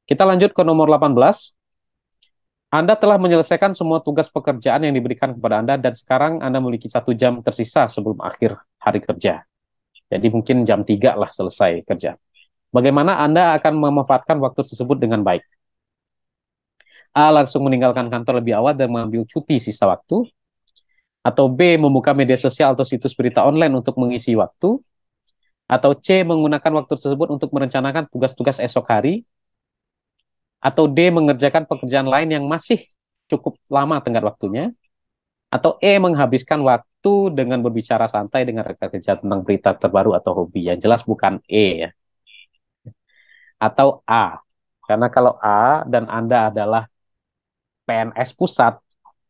Kita lanjut ke nomor 18. Anda telah menyelesaikan semua tugas pekerjaan yang diberikan kepada Anda dan sekarang Anda memiliki 1 jam tersisa sebelum akhir hari kerja. Jadi mungkin jam 3 lah selesai kerja. Bagaimana Anda akan memanfaatkan waktu tersebut dengan baik? A. Langsung meninggalkan kantor lebih awal dan mengambil cuti sisa waktu. Atau B. Membuka media sosial atau situs berita online untuk mengisi waktu. Atau C. Menggunakan waktu tersebut untuk merencanakan tugas-tugas esok hari. Atau D. Mengerjakan pekerjaan lain yang masih cukup lama tenggat waktunya. Atau E. Menghabiskan waktu dengan berbicara santai dengan rekan kerja tentang berita terbaru atau hobi. Yang jelas bukan E ya. Atau A. Karena kalau A dan Anda adalah PNS pusat,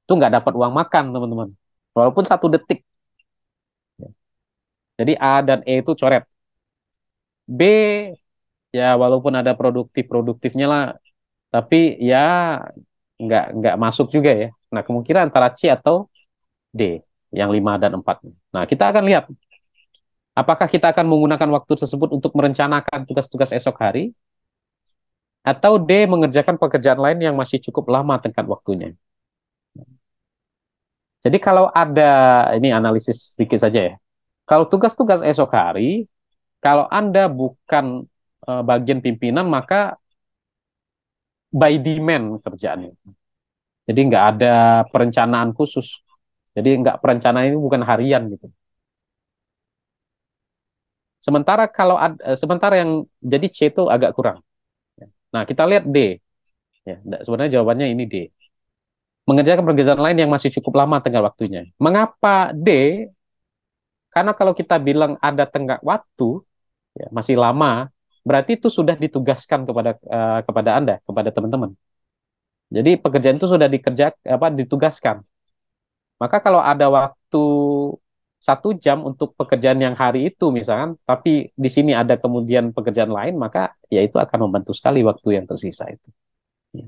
itu nggak dapat uang makan, teman-teman. Walaupun 1 detik. Jadi A dan E itu coret. B, ya walaupun ada produktif-produktifnya lah, tapi ya nggak masuk juga ya. Nah, kemungkinan antara C atau D, yang 5 dan 4. Nah, kita akan lihat, apakah kita akan menggunakan waktu tersebut untuk merencanakan tugas-tugas esok hari, atau D, mengerjakan pekerjaan lain yang masih cukup lama tenggat waktunya. Jadi kalau ada, ini analisis sedikit saja ya, kalau tugas-tugas esok hari, kalau Anda bukan bagian pimpinan, maka by demand kerjaannya. Jadi nggak ada perencanaan khusus. Jadi nggak perencanaan ini bukan harian gitu. Sementara yang jadi C itu agak kurang. Nah, kita lihat D. Ya, sebenarnya jawabannya ini D. Mengerjakan pekerjaan lain yang masih cukup lama tenggat waktunya. Mengapa D? Karena kalau kita bilang ada tenggat waktu, ya, masih lama, berarti itu sudah ditugaskan kepada Anda, kepada teman-teman. Jadi pekerjaan itu sudah ditugaskan. Maka kalau ada waktu 1 jam untuk pekerjaan yang hari itu misalkan, tapi di sini ada kemudian pekerjaan lain, maka ya itu akan membantu sekali waktu yang tersisa itu. Ya.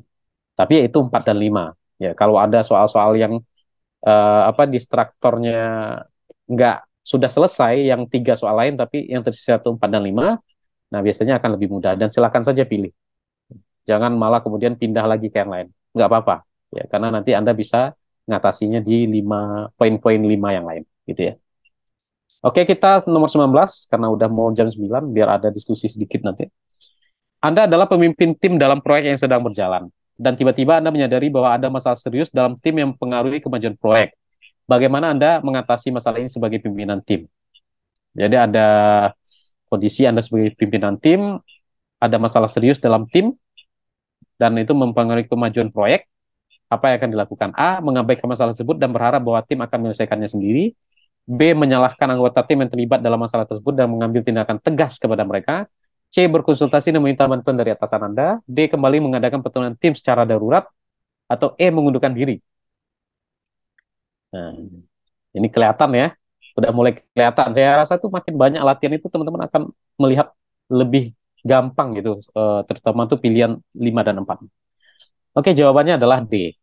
Tapi ya itu 4 dan 5. Ya, kalau ada soal-soal yang distraktornya nggak sudah selesai, yang 3 soal lain, tapi yang tersisa itu 4 dan 5, nah biasanya akan lebih mudah. Dan silakan saja pilih. Jangan malah kemudian pindah lagi ke yang lain. Nggak apa-apa. Ya, karena nanti Anda bisa ngatasinya di 5 poin-poin 5 yang lain. Gitu ya. Oke, kita nomor 19, karena udah mau jam 9, biar ada diskusi sedikit nanti. Anda adalah pemimpin tim dalam proyek yang sedang berjalan. Dan tiba-tiba Anda menyadari bahwa ada masalah serius dalam tim yang mempengaruhi kemajuan proyek. Bagaimana Anda mengatasi masalah ini sebagai pimpinan tim? Jadi ada kondisi Anda sebagai pimpinan tim, ada masalah serius dalam tim, dan itu mempengaruhi kemajuan proyek. Apa yang akan dilakukan? A. Mengabaikan masalah tersebut dan berharap bahwa tim akan menyelesaikannya sendiri. B. Menyalahkan anggota tim yang terlibat dalam masalah tersebut dan mengambil tindakan tegas kepada mereka. C. Berkonsultasi dan meminta bantuan dari atasan Anda. D. Kembali mengadakan pertemuan tim secara darurat. Atau E. Mengundurkan diri. Nah, ini kelihatan ya. Sudah mulai kelihatan. Saya rasa tuh makin banyak latihan itu teman-teman akan melihat lebih gampang gitu. Terutama tuh pilihan 5 dan 4. Oke, jawabannya adalah D.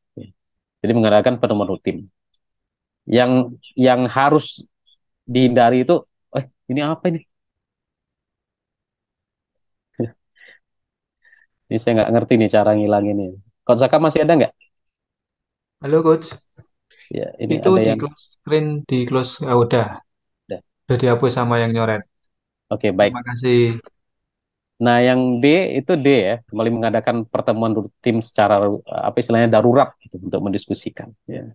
Jadi mengadakan pertemuan rutin. Yang harus dihindari itu, ini apa ini? Ini saya nggak ngerti nih cara ngilanginnya. Coach Saka masih ada nggak? Halo Coach, Ya, ini itu ada di yang close screen, di close, ada. udah dihapus sama yang nyoret. Oke, baik. Terima kasih. Nah, yang D itu D ya, kembali mengadakan pertemuan tim secara apa istilahnya darurat gitu, untuk mendiskusikan. Ya.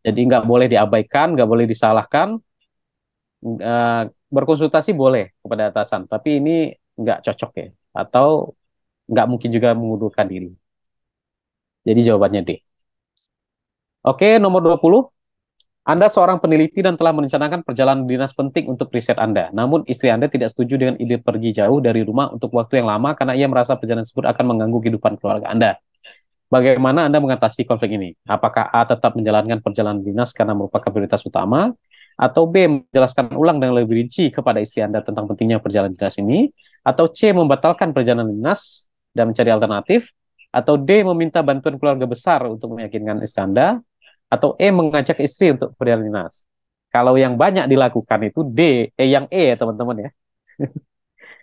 Jadi nggak boleh diabaikan, nggak boleh disalahkan. Berkonsultasi boleh kepada atasan, tapi ini nggak cocok ya, atau nggak mungkin juga mengundurkan diri. Jadi jawabannya D. Oke, nomor 20. Anda seorang peneliti dan telah merencanakan perjalanan dinas penting untuk riset Anda. Namun istri Anda tidak setuju dengan ide pergi jauh dari rumah untuk waktu yang lama karena ia merasa perjalanan tersebut akan mengganggu kehidupan keluarga Anda. Bagaimana Anda mengatasi konflik ini? Apakah A tetap menjalankan perjalanan dinas karena merupakan prioritas utama? Atau B menjelaskan ulang dengan lebih rinci kepada istri Anda tentang pentingnya perjalanan dinas ini? Atau C membatalkan perjalanan dinas dan mencari alternatif? Atau D meminta bantuan keluarga besar untuk meyakinkan istri Anda? Atau E mengajak istri untuk perjalanan dinas? Kalau yang banyak dilakukan itu yang E ya teman-teman ya.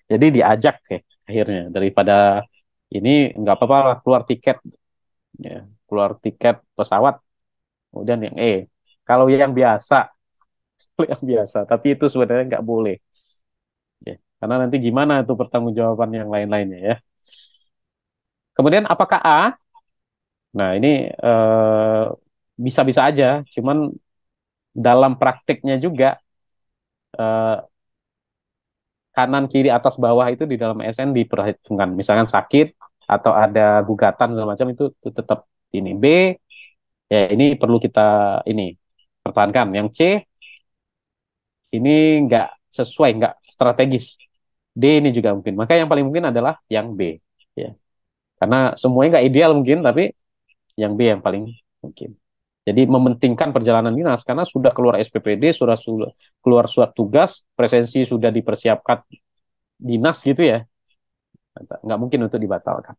Jadi diajak ya akhirnya daripada Ini nggak apa-apa lah, keluar tiket, ya, keluar tiket pesawat. Kemudian yang E, kalau yang biasa, yang biasa, tapi itu sebenarnya nggak boleh, ya. Karena nanti gimana tuh pertanggungjawaban yang lain-lainnya ya. Kemudian apakah A? Nah ini eh, bisa-bisa aja, cuman dalam praktiknya juga eh, kanan kiri atas bawah itu di dalam SN diperhitungkan. Misalkan sakit atau ada gugatan segala macam itu tetap ini. B ya ini perlu kita ini pertahankan. Yang C ini nggak sesuai, nggak strategis. D ini juga mungkin. Maka yang paling mungkin adalah yang B. Ya. Karena semuanya nggak ideal mungkin, tapi yang B yang paling mungkin. Jadi mementingkan perjalanan dinas karena sudah keluar SPPD, sudah keluar surat tugas, presensi sudah dipersiapkan dinas gitu ya, nggak mungkin untuk dibatalkan.